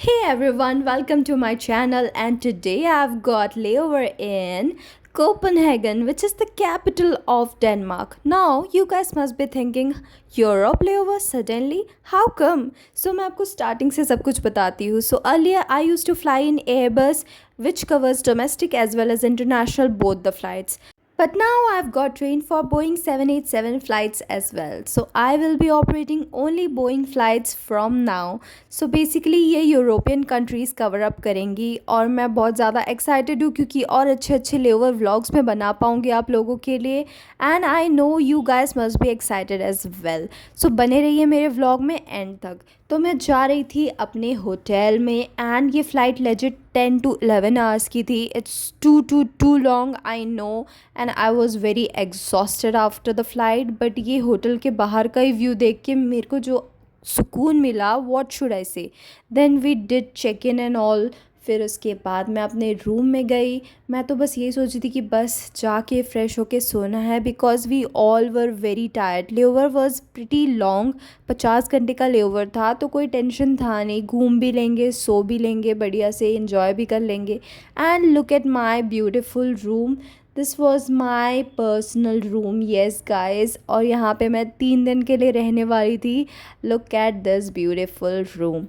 Hey everyone, welcome to my channel and today I've got layover in Copenhagen, which is the capital of Denmark. Now you guys must be thinking Europe layover suddenly? How come? So मैं आपको starting से सब कुछ बताती हूँ. So earlier I used to fly in Airbus which covers domestic as well as international both the flights. But now I've got trained for Boeing 787 flights as well. So I will be operating only Boeing flights from now. So basically ये European countries cover up करेंगी और मैं बहुत ज़्यादा excited हूँ क्योंकि और अच्छे अच्छे लेओवर व्लॉग्स में बना पाऊँगी आप लोगों के लिए and I know you guys must be excited as well. So बने रहिए मेरे व्लॉग में एंड तक. तो मैं जा रही थी अपने होटल में एंड ये फ़्लाइट लेजिट 10 to 11 आवर्स की थी. It's too long I know and I was very exhausted after the flight. But ये होटल के बाहर का ही व्यू देख के मेरे को जो सुकून मिला, what should I say. Then we did check in and all. फिर उसके बाद मैं अपने रूम में गई. मैं तो बस यही सोची थी कि बस जाके फ़्रेश होके सोना है because we all were very tired. Layover was pretty long. 50 घंटे का लेओवर था तो कोई टेंशन था नहीं. घूम भी लेंगे, सो भी लेंगे, बढ़िया से इंजॉय भी कर लेंगे. And look at my beautiful room. This was my personal room. Yes guys, और यहाँ पे मैं 3 दिन के लिए रहने वाली थी. Look at this beautiful room.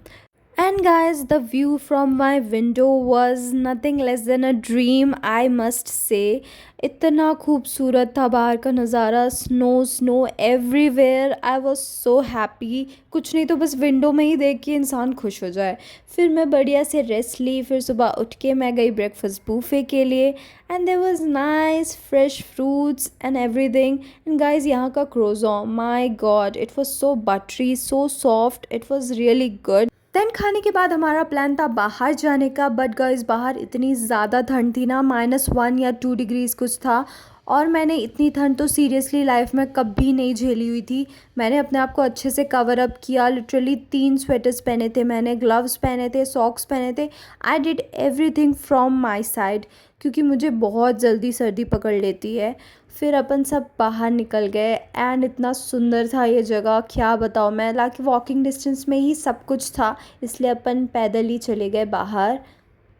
And guys, the view from my window was nothing less than a dream, I must say. इतना खूबसूरत था बाहर का नज़ारा. Snow everywhere. I was so happy. कुछ नहीं तो बस विंडो में ही देख के इंसान खुश हो जाए. फिर मैं बढ़िया से रेस्ट ली. फिर सुबह उठ के मैं गई ब्रेकफास्ट बूफे के लिए and there was nice fresh fruits and everything. And guys, यहाँ का croissant, my god, it was so buttery, so soft. It was really good. Then खाने के बाद हमारा प्लान था बाहर जाने का. बट गाइस, बाहर इतनी ज़्यादा ठंड थी ना, -1 या 2 डिग्रीज़ कुछ था. और मैंने इतनी ठंड तो सीरियसली लाइफ में कभी नहीं झेली हुई थी. मैंने अपने आप को अच्छे से कवर अप किया. लिटरली 3 स्वेटर्स पहने थे मैंने, ग्लव्स पहने थे, सॉक्स पहने थे. I did everything from my side क्योंकि मुझे बहुत जल्दी सर्दी पकड़ लेती है. फिर अपन सब बाहर निकल गए एंड इतना सुंदर था ये जगह, क्या बताऊँ मैं. लाइक वॉकिंग डिस्टेंस में ही सब कुछ था, इसलिए अपन पैदल ही चले गए बाहर.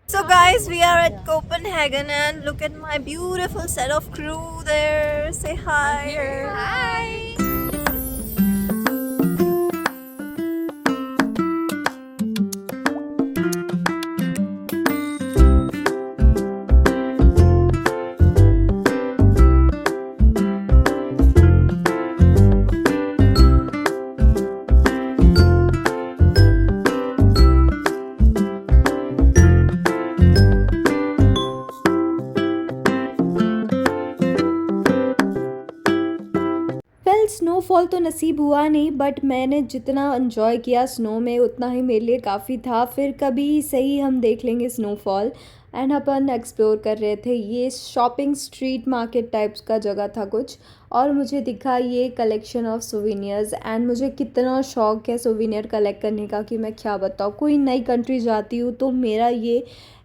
So guys, we are at Copenhagen and look at my beautiful set of crew there. Say hi. Hi. Well, snowfall तो नसीब हुआ नहीं बट मैंने जितना इन्जॉय किया स्नो में उतना ही मेरे लिए काफ़ी था. फिर कभी सही हम देख लेंगे स्नोफॉल. एंड अपन एक्सप्लोर कर रहे थे. ये शॉपिंग स्ट्रीट मार्केट टाइप्स का जगह था कुछ, और मुझे दिखा ये कलेक्शन ऑफ सोवेनियर्स. एंड मुझे कितना शौक है सोवेनियर कलेक्ट करने का कि मैं क्या बताऊँ. कोई नई कंट्री जाती हूँ तो मेरा ये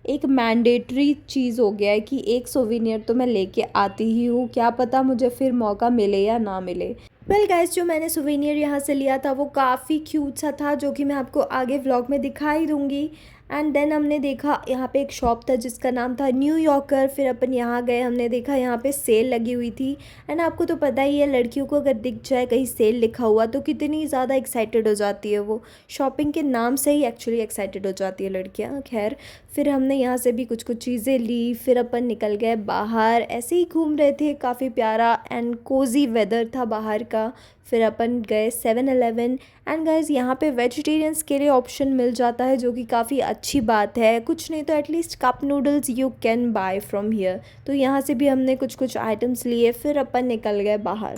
एक मैंडेटरी चीज़ हो गया है कि एक सोवेनियर तो मैं लेके आती ही हूँ. क्या पता मुझे फिर मौका मिले या ना मिले. वेल गाइस, जो मैंने सोवेनियर यहाँ से लिया था वो काफ़ी क्यूट सा था, जो कि मैं आपको आगे व्लॉग में दिखाई दूँगी. एंड देन हमने देखा यहाँ पे एक शॉप था जिसका नाम था न्यूयॉर्कर. फिर अपन यहाँ गए, हमने देखा यहाँ पे सेल लगी हुई थी. एंड आपको तो पता ही है, लड़कियों को अगर दिख जाए कहीं सेल लिखा हुआ तो कितनी ज़्यादा एक्साइटेड हो जाती है वो. शॉपिंग के नाम से ही एक्चुअली एक्साइटेड हो जाती है लड़कियाँ. खैर, फिर हमने यहाँ से भी कुछ कुछ चीज़ें ली. फिर अपन निकल गए बाहर, ऐसे ही घूम रहे थे. काफ़ी प्यारा एंड कोज़ी वेदर था बाहर का. फिर अपन गए 7-Eleven. एंड गाइस, यहाँ पे वेजिटेरियंस के लिए ऑप्शन मिल जाता है, जो कि काफ़ी अच्छी बात है. कुछ नहीं तो at least cup noodles you can buy from here. तो यहाँ से भी हमने कुछ कुछ आइटम्स लिए. फिर अपन निकल गए बाहर.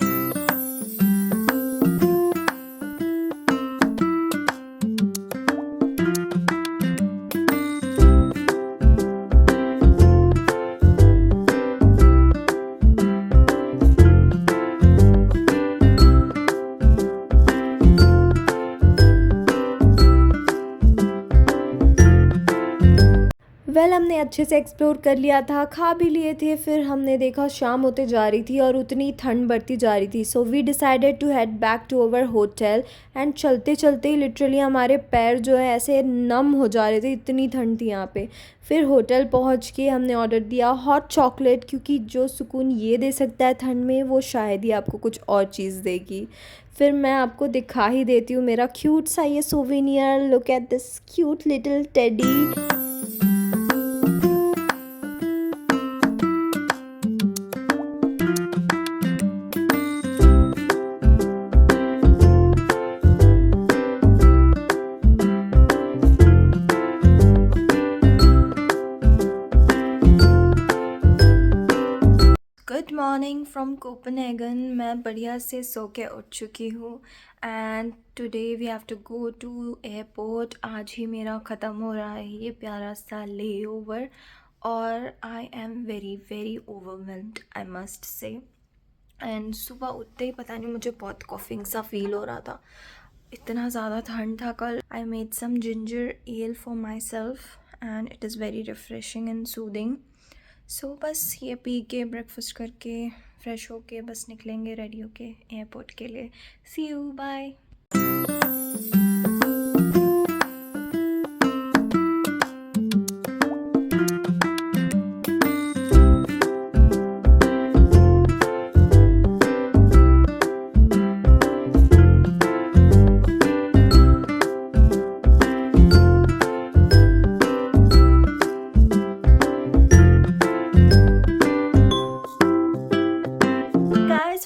वेल हमने अच्छे से एक्सप्लोर कर लिया था, खा भी लिए थे, फिर हमने देखा शाम होते जा रही थी और उतनी ठंड बढ़ती जा रही थी। So we decided to head back to our hotel and चलते चलते ही लिटरली हमारे पैर जो है ऐसे नम हो जा रहे थे, इतनी ठंड थी यहाँ पे। फिर होटल पहुँच के हमने ऑर्डर दिया हॉट चॉकलेट, क्योंकि जो सुकून ये दे सकता है ठंड में वो शायद ही आपको कुछ और चीज़ देगी। फिर मैं आपको दिखा ही देती हूँ मेरा क्यूट सा ये souvenir. Look at this cute little teddy. Good morning from Copenhagen. मैं बढ़िया से सो के उठ चुकी हूँ and today we have to go to airport. आज ही मेरा ख़त्म हो रहा है ये प्यारा सा ले ओवर और I am very very overwhelmed, I must say. And सुबह उठते ही पता नहीं मुझे बहुत कॉफिंग सा फील हो रहा था, इतना ज़्यादा ठंड था कल। I made some ginger ale for myself and it is very refreshing and soothing. So बस ये पी के ब्रेकफास्ट करके फ्रेश होके बस निकलेंगे रेडी होके एयरपोर्ट के लिए। See you, bye.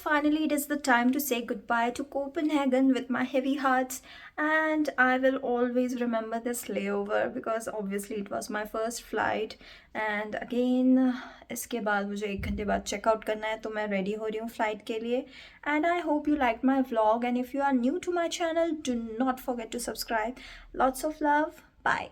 Finally, it is the time to say goodbye to Copenhagen with my heavy hearts, and I will always remember this layover because obviously it was my first flight. And again, इसके बाद मुझे 1 घंटे बाद checkout करना है, तो मैं ready हो रही हूँ फ्लाइट के लिए। And I hope you liked my vlog, and if you are new to my channel, do not forget to subscribe. Lots of love. Bye.